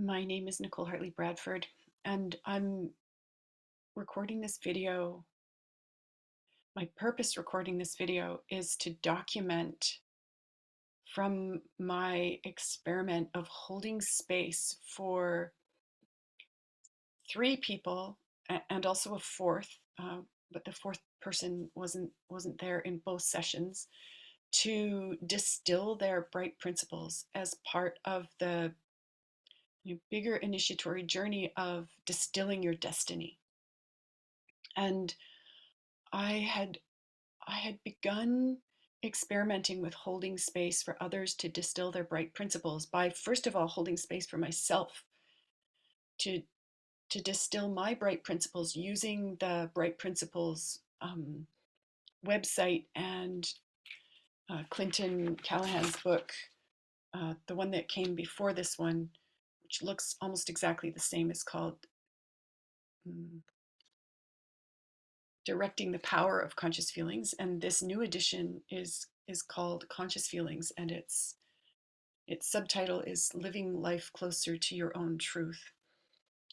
My name is Nicole Hartley Bradford, and I'm recording this video. My purpose recording this video is to document from my experiment of holding space for three people and also a fourth, but the fourth person wasn't there in both sessions, to distill their bright principles as part of the bigger initiatory journey of distilling your destiny. And I had I had begun experimenting with holding space for others to distill their bright principles by first of all holding space for myself to distill my bright principles using the Bright Principles website and Clinton Callahan's book, the one that came before this one, which looks almost exactly the same, is called um, Directing the Power of Conscious Feelings, and this new edition is called Conscious Feelings, and its subtitle is Living Life Closer to Your Own Truth.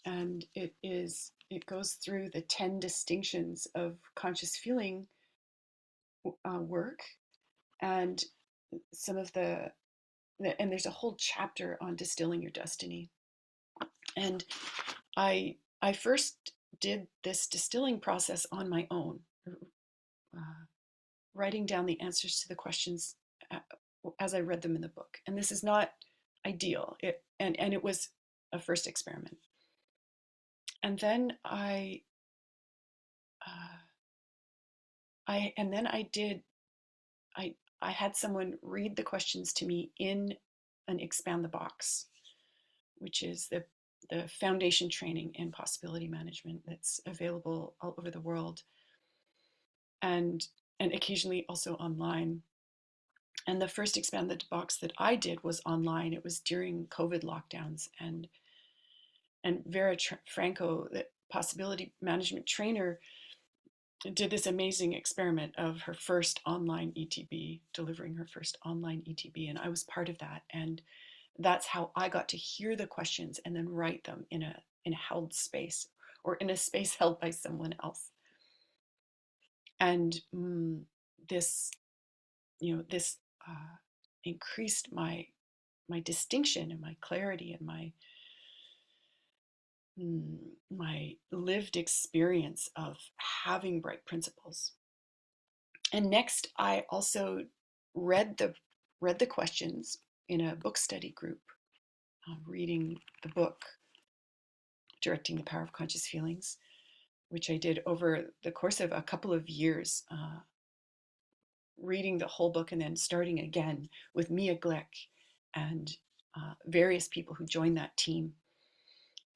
And it goes through the 10 distinctions of conscious feeling work, and some of and there's a whole chapter on distilling your destiny. And I first did this distilling process on my own, uh, writing down the answers to the questions uh, as I read them in the book. And this is not ideal. And it was a first experiment. And then uh, I did I had someone read the questions to me in an Expand the Box, which is the foundation training in possibility management that's available all over the world, and occasionally also online. And the first Expand the Box that I did was online. It was during COVID lockdowns, and Vera Franco, the possibility management trainer, did this amazing experiment of her first online ETB, delivering her first online ETB, and I was part of that. And that's how I got to hear the questions and then write them in a held space, or in a space held by someone else. And this, this increased my distinction and my clarity and my lived experience of having bright principles. And next, I also read the questions in a book study group, reading the book Directing the Power of Conscious Feelings, which I did over the course of a couple of years, reading the whole book and then starting again with Mia Glick and various people who joined that team.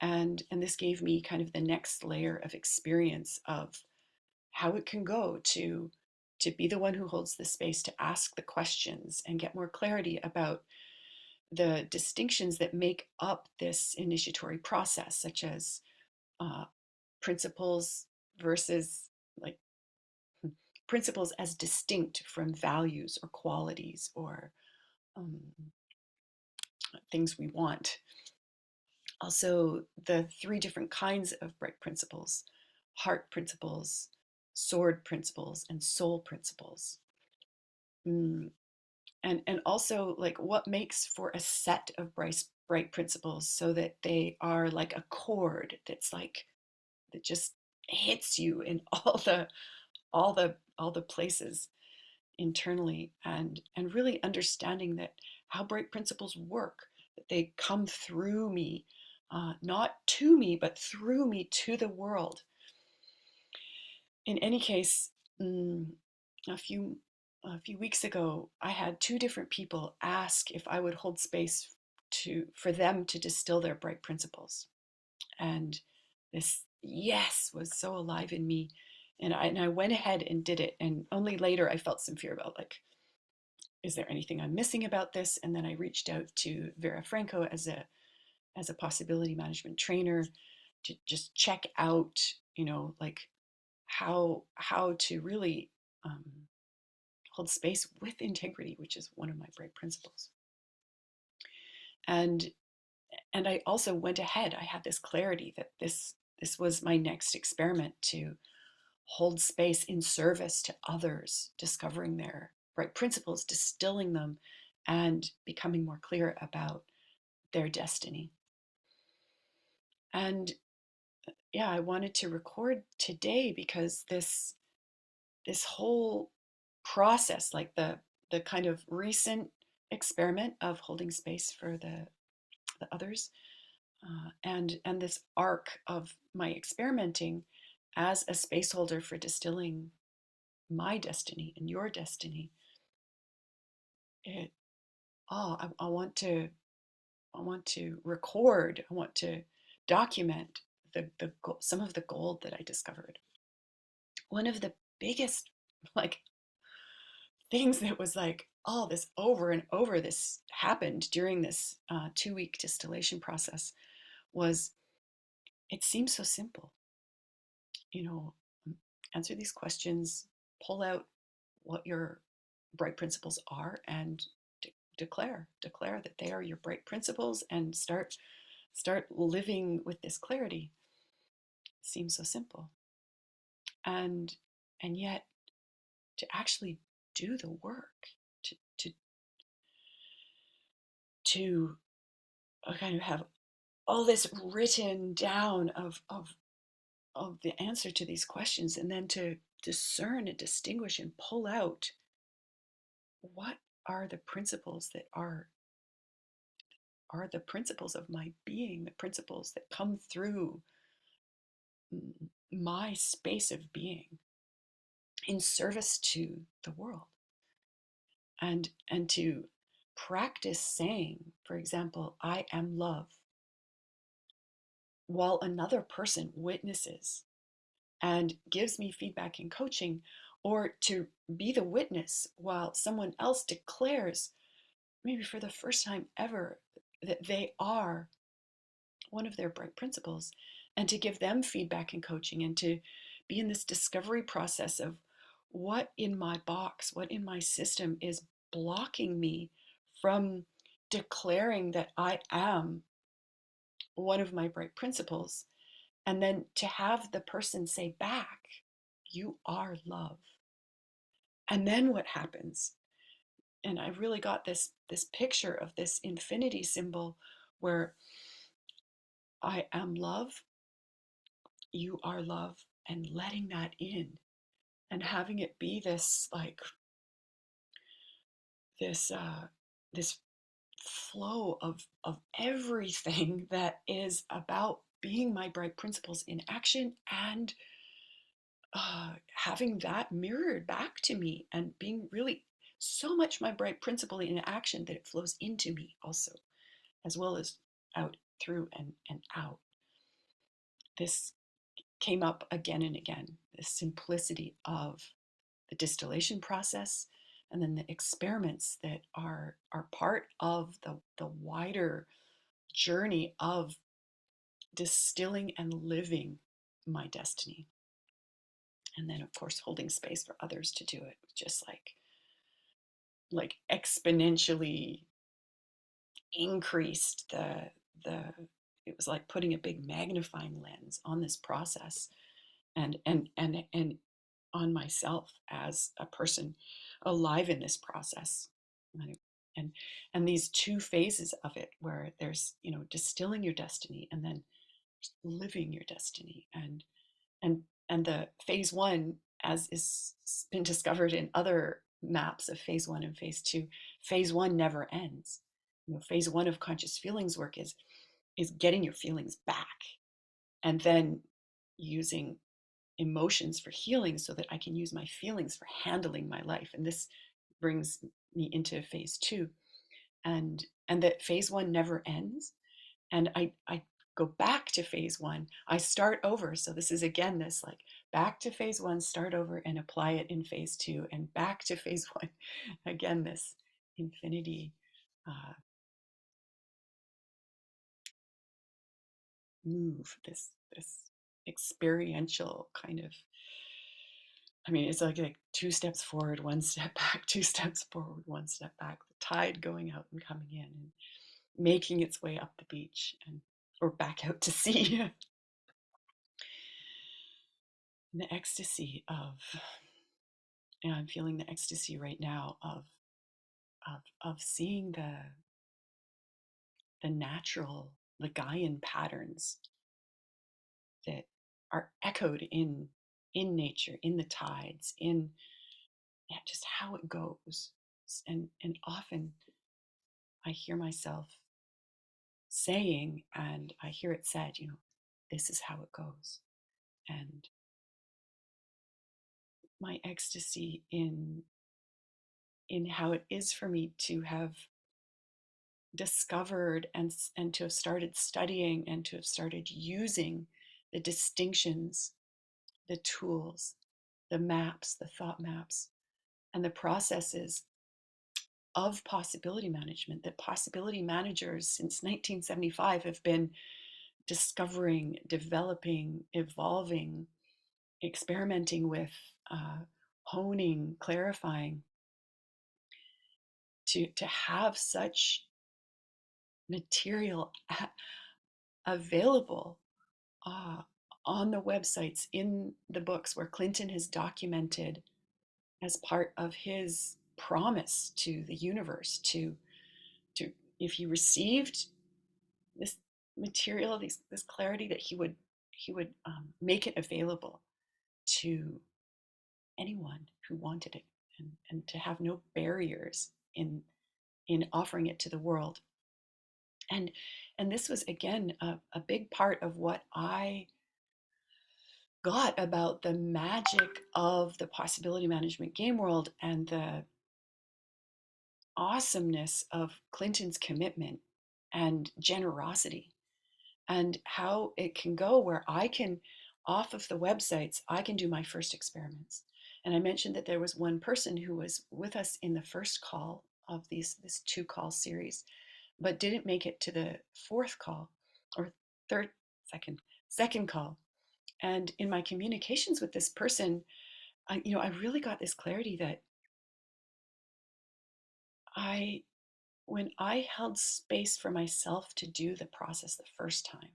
And this gave me kind of the next layer of experience of how it can go to be the one who holds the space to ask the questions and get more clarity about the distinctions that make up this initiatory process, such as uh, principles versus, like, principles as distinct from values or qualities or um, things we want. Also, the three different kinds of bright principles: heart principles, sword principles, and soul principles. Mm, and also, like, what makes for a set of bright principles so that they are like a chord that's like, that just hits you in all the places internally, and really understanding that how bright principles work, that they come through me, not to me, but through me to the world. In any case, a few weeks ago, I had two different people ask if I would hold space for them to distill their bright principles, and this yes was so alive in me, and I went ahead and did it. And only later I felt some fear about, like, is there anything I'm missing about this? And then I reached out to Vera Franco as a possibility management trainer to just check out, like, how to really um, hold space with integrity, which is one of my bright principles. And and I also went ahead. I had this clarity that this was my next experiment, to hold space in service to others, discovering their right principles, distilling them, and becoming more clear about their destiny. And yeah, I wanted to record today because this whole process, like the kind of recent experiment of holding space for the others, and this arc of my experimenting as a space holder for distilling my destiny and your destiny. It I want to record. I want to document some of the gold that I discovered. One of the biggest like things that was like, oh, this over and over, this happened during this 2 week distillation process, was it seems so simple. You know, answer these questions, pull out what your bright principles are, and declare that they are your bright principles, and start living with this clarity. Seems so simple, and yet to actually do the work, to to to kind of have all this written down of the answer to these questions, and then to discern and distinguish and pull out what are the principles that are the principles of my being, the principles that come through my space of being in service to the world. And to practice saying, for example, I am love, while another person witnesses and gives me feedback and coaching, or to be the witness while someone else declares, maybe for the first time ever, that they are one of their bright principles, and to give them feedback and coaching, and to be in this discovery process of what in my box, what in my system is blocking me from declaring that I am one of my bright principles. And then to have the person say back, you are love. And then what happens? And I really got this picture of this infinity symbol where I am love, you are love, and letting that in, and having it be this like this flow of everything that is about being my bright principles in action, and having that mirrored back to me, and being really so much my bright principle in action that it flows into me also, as well as out through and out. This came up again and again, the simplicity of the distillation process, and then the experiments that are part of the wider journey of distilling and living my destiny. And then of course holding space for others to do it, just like exponentially increased the it was like putting a big magnifying lens on this process, and on myself as a person alive in this process. And and these two phases of it, where there's, distilling your destiny, and then living your destiny. And and the phase one, as is been discovered in other maps of phase one and phase one never ends. Phase one of conscious feelings work is getting your feelings back, and then using emotions for healing, so that I can use my feelings for handling my life. And this brings me into phase two, and that phase one never ends. And I go back to phase one. I start over. So this is again this like back to phase one, start over and apply it in phase two, and back to phase one. Again, this infinity move, this experiential kind of, I mean, it's like two steps forward, one step back, two steps forward, one step back, the tide going out and coming in. making its way up the beach and or back out to sea. The ecstasy of, and I'm feeling the ecstasy right now of seeing the natural, the Gaian patterns that are echoed in nature, in the tides, in, yeah, just how it goes. And often I hear myself saying, and I hear it said, this is how it goes. And my ecstasy in how it is for me to have discovered and to have started studying and to have started using the distinctions, the tools, the maps, the thought maps, and the processes of possibility management that possibility managers since 1975 have been discovering, developing, evolving, experimenting with, uh, honing, clarifying, to have such material available, uh, on the websites, in the books where Clinton has documented as part of his promise to the universe to if he received this material, this clarity, that he would make it available to anyone who wanted it, and to have no barriers in offering it to the world. And and this was again a big part of what I got about the magic of the possibility management game world and the awesomeness of Clinton's commitment and generosity, and how it can go where I can, off of the websites, I can do my first experiments. And I mentioned that there was one person who was with us in the first call of this 2 call series, but didn't make it to the fourth call, or third, second call. And in my communications with this person, I really got this clarity that I, when I held space for myself to do the process the first time,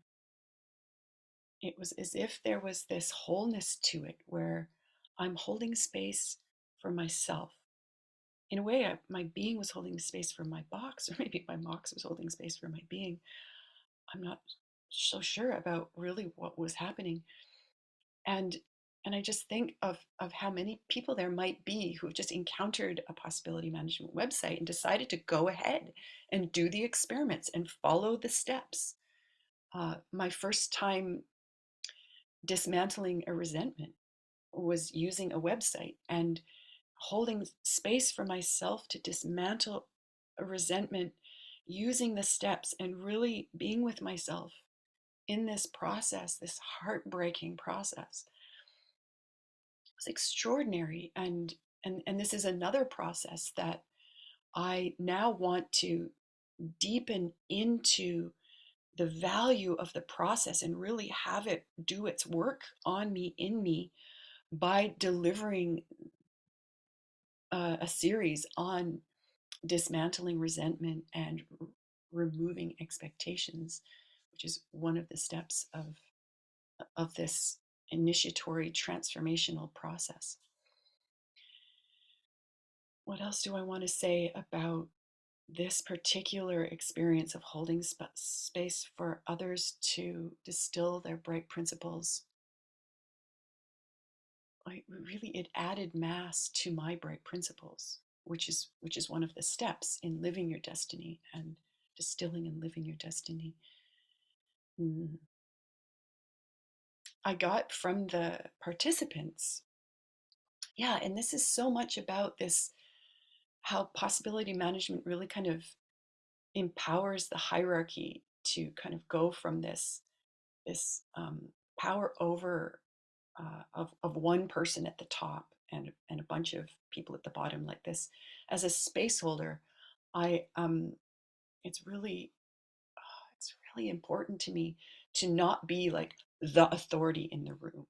it was as if there was this wholeness to it where I'm holding space for myself. In a way, my being was holding space for my box, or maybe my box was holding space for my being. I'm not so sure about really what was happening. And and I just think of how many people there might be who've just encountered a possibility management website and decided to go ahead and do the experiments and follow the steps. My first time dismantling a resentment was using a website and holding space for myself to dismantle a resentment using the steps and really being with myself in this process, this heartbreaking process. It was extraordinary. And this is another process that I now want to deepen into the value of the process and really have it do its work on me, in me, by delivering a series on dismantling resentment and removing expectations, which is one of the steps of this initiatory transformational process. What else do I want to say about this particular experience of holding space for others to distill their bright principles? Really, it added mass to my bright principles, which is one of the steps in living your destiny and distilling and living your destiny. Mm. I got from the participants, yeah, and this is so much about this, how possibility management really kind of empowers the hierarchy to kind of go from this power over, of one person at the top and a bunch of people at the bottom, like this. As a space holder, I it's really it's really important to me to not be like the authority in the room.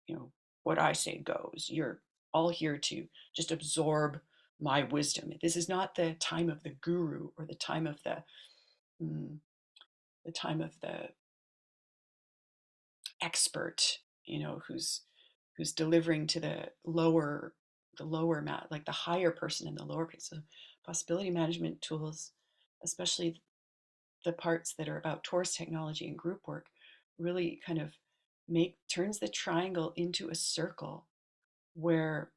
You know, what I say goes. You're all here to just absorb my wisdom. This is not the time of the guru or the time of the mm, the time of the expert, who's delivering to the lower mat, like the higher person in the lower place. So possibility management tools, especially the parts that are about tourist technology and group work, really kind of make turns the triangle into a circle where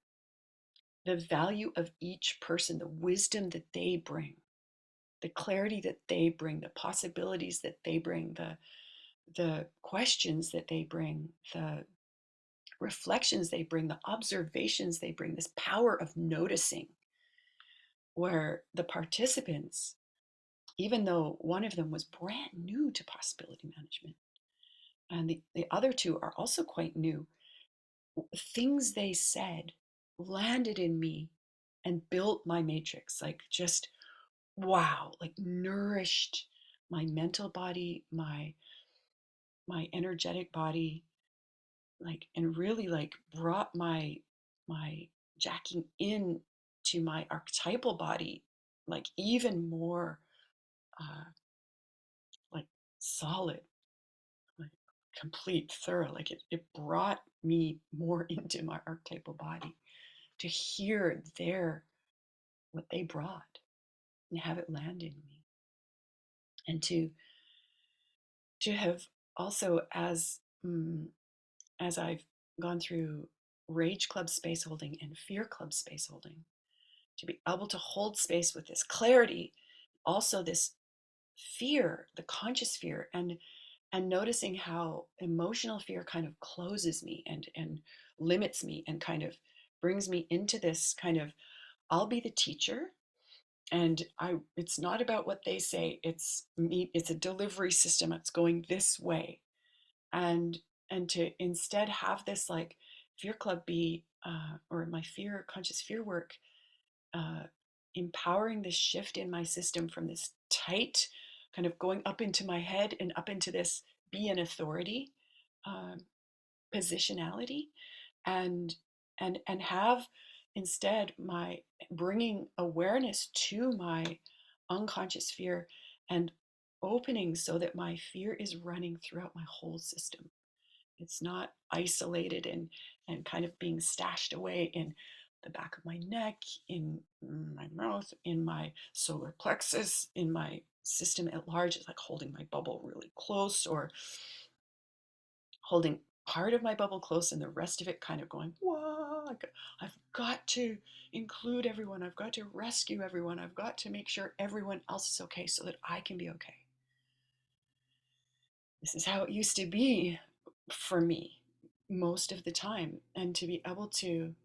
the value of each person, the wisdom that they bring, the clarity that they bring, the possibilities that they bring, the questions that they bring, the reflections they bring, the observations they bring, this power of noticing, where the participants, even though one of them was brand new to possibility management and the other two are also quite new, things they said landed in me and built my matrix, like just wow, like nourished my mental body, my energetic body, like, and really like brought my jacking in to my archetypal body, like even more uh like solid, like complete, thorough, like it brought me more into my archetypal body to hear what they brought and have it land in me, and to have also, as I've gone through rage club space holding and fear club space holding, to be able to hold space with this clarity, also this fear, the conscious fear, and noticing how emotional fear kind of closes me and limits me and kind of brings me into this kind of, I'll be the teacher, and it's not about what they say, it's me, it's a delivery system, it's going this way. And and to instead have this like fear club be or my fear conscious fear work, uh, empowering this shift in my system from this tight kind of going up into my head and up into this be an authority um, positionality, and and have instead my bringing awareness to my unconscious fear and opening so that my fear is running throughout my whole system. It's not isolated and kind of being stashed away in the back of my neck, in my mouth, in my solar plexus, in my system at large. It's like holding my bubble really close, or holding part of my bubble close and the rest of it kind of going, whoa, like, I've got to include everyone. I've got to rescue everyone. I've got to make sure everyone else is okay so that I can be okay. This is how it used to be for me most of the time. And to be able to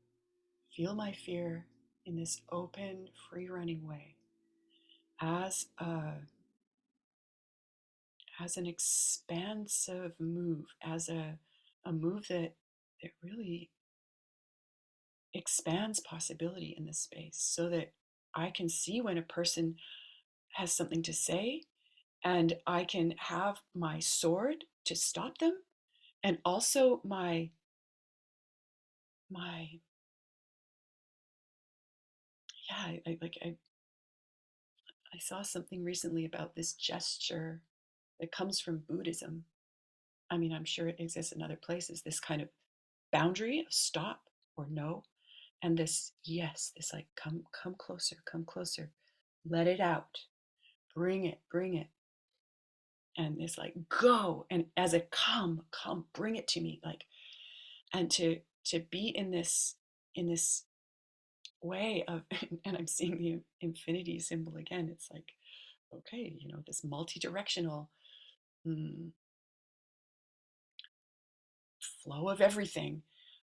feel my fear in this open, free running way as as an expansive move, as a move that really expands possibility in this space, so that I can see when a person has something to say and I can have my sword to stop them, and also my yeah, I saw something recently about this gesture that comes from Buddhism. I mean, I'm sure it exists in other places, this kind of boundary of stop or no, and this yes, this like come closer, let it out, bring it, and it's like go, and as a come bring it to me, like, and to be in this way of and I'm seeing the infinity symbol again. It's like, okay, this multi-directional mm, flow of everything,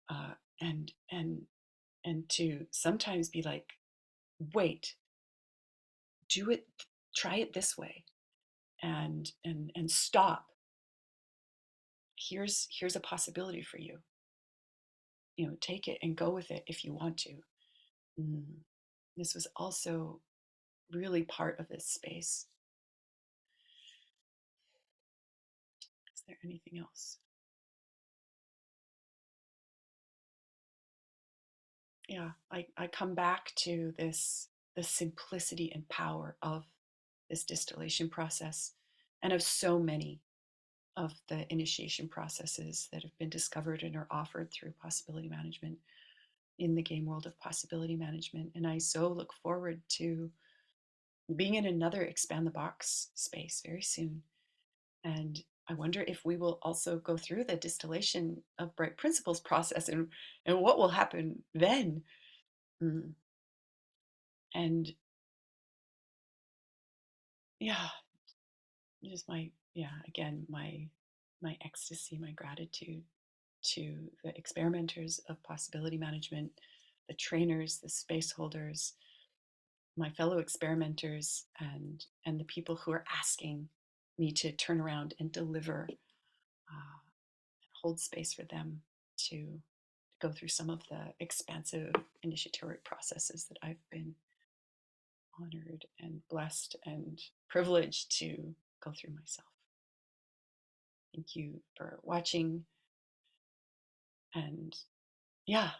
uh, and and and to sometimes be like, wait, do it, try it this way, and stop. Here's a possibility for you. Take it and go with it if you want to. Mm. This was also really part of this space. Is there anything else? Yeah, I come back to this, the simplicity and power of this distillation process, and of so many of the initiation processes that have been discovered and are offered through possibility management in the game world of possibility management. And I so look forward to being in another Expand the Box space very soon. And I wonder if we will also go through the distillation of bright principles process, and what will happen then. Mm. And yeah, just again, my ecstasy, my gratitude to the experimenters of possibility management, the trainers, the space holders, my fellow experimenters, and the people who are asking me to turn around and deliver, hold space for them to go through some of the expansive initiatory processes that I've been honored and blessed and privileged to go through myself. Thank you for watching, and yeah,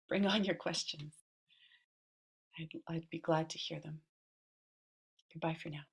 bring on your questions. I'd be glad to hear them. Goodbye for now.